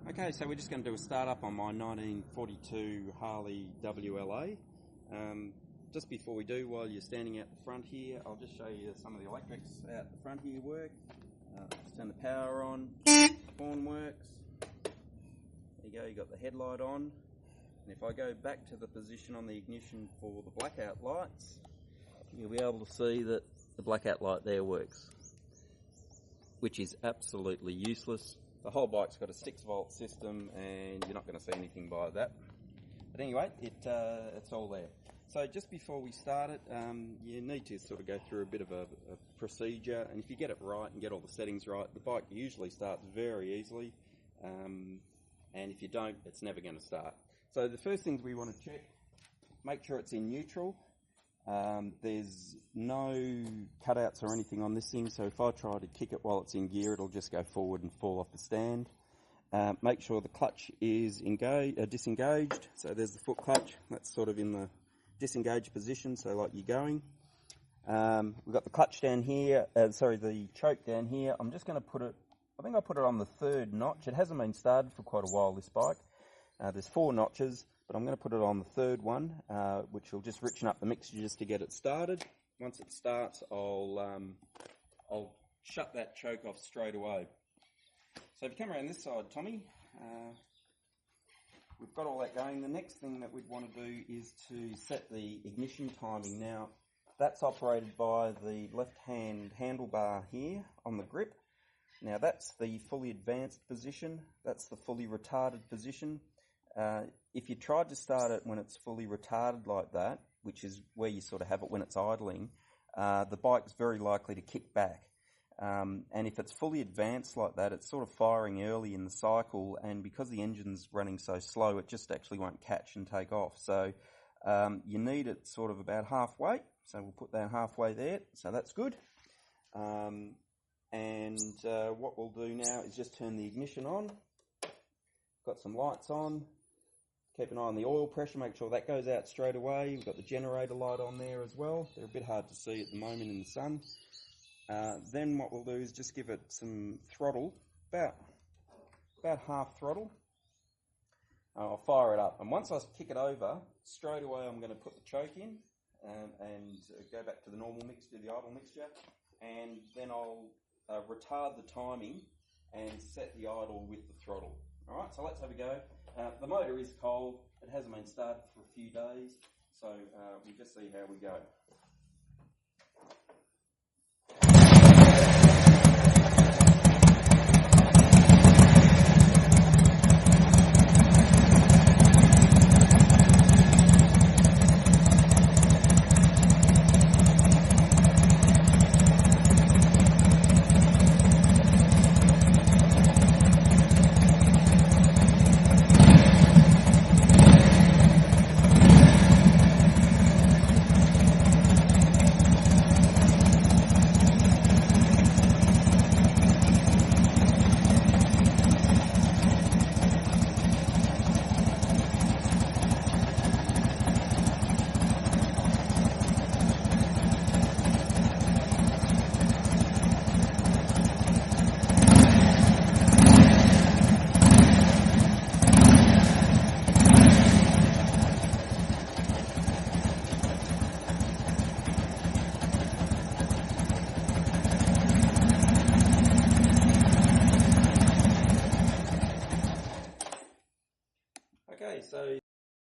Okay, so we're just going to do a start up on my 1942 Harley WLA. Just before we do, while you're standing out the front here, I'll just show you some of the electrics out the front here work. Just turn the power on, horn works. There you go, you've got the headlight on. And if I go back to the position on the ignition for the blackout lights, you'll be able to see that the blackout light there works, which is absolutely useless. The whole bike's got a 6-volt system and you're not going to see anything by that. But anyway, it's all there. So just before we start it, you need to sort of go through a bit of a procedure, and if you get it right and get all the settings right, the bike usually starts very easily, and if you don't, it's never going to start. So the first things we want to check, make sure it's in neutral. There's no cutouts or anything on this thing, so if I try to kick it while it's in gear, it'll just go forward and fall off the stand. Make sure the clutch is disengaged, so there's the foot clutch, that's sort of in the disengaged position, so like you're going. We've got the clutch down here, the choke down here. I'm just going to put it, I think I put it on the 3rd notch. It hasn't been started for quite a while, this bike. There's 4 notches. But I'm going to put it on the 3rd one, which will just richen up the mixture just to get it started. Once it starts, I'll shut that choke off straight away. So if you come around this side, Tommy, we've got all that going. The next thing that we'd want to do is to set the ignition timing. Now, that's operated by the left-hand handlebar here on the grip. Now, that's the fully advanced position. That's the fully retarded position. If you tried to start it when it's fully retarded like that, which is where you sort of have it when it's idling, the bike's very likely to kick back. And if it's fully advanced like that, it's sort of firing early in the cycle, and because the engine's running so slow, it just actually won't catch and take off. So you need it sort of about halfway, so we'll put that halfway there, so that's good. What we'll do now is just turn the ignition on. Got some lights on. Keep an eye on the oil pressure, make sure that goes out straight away. We've got the generator light on there as well. They're a bit hard to see at the moment in the sun. Then what we'll do is just give it some throttle, about half throttle. I'll fire it up, and once I kick it over, straight away I'm going to put the choke in and go back to the normal mixture, the idle mixture, and then I'll retard the timing and set the idle with the throttle. Alright, so let's have a go. The motor is cold, it hasn't been started for a few days, so we'll just see how we go. Okay, so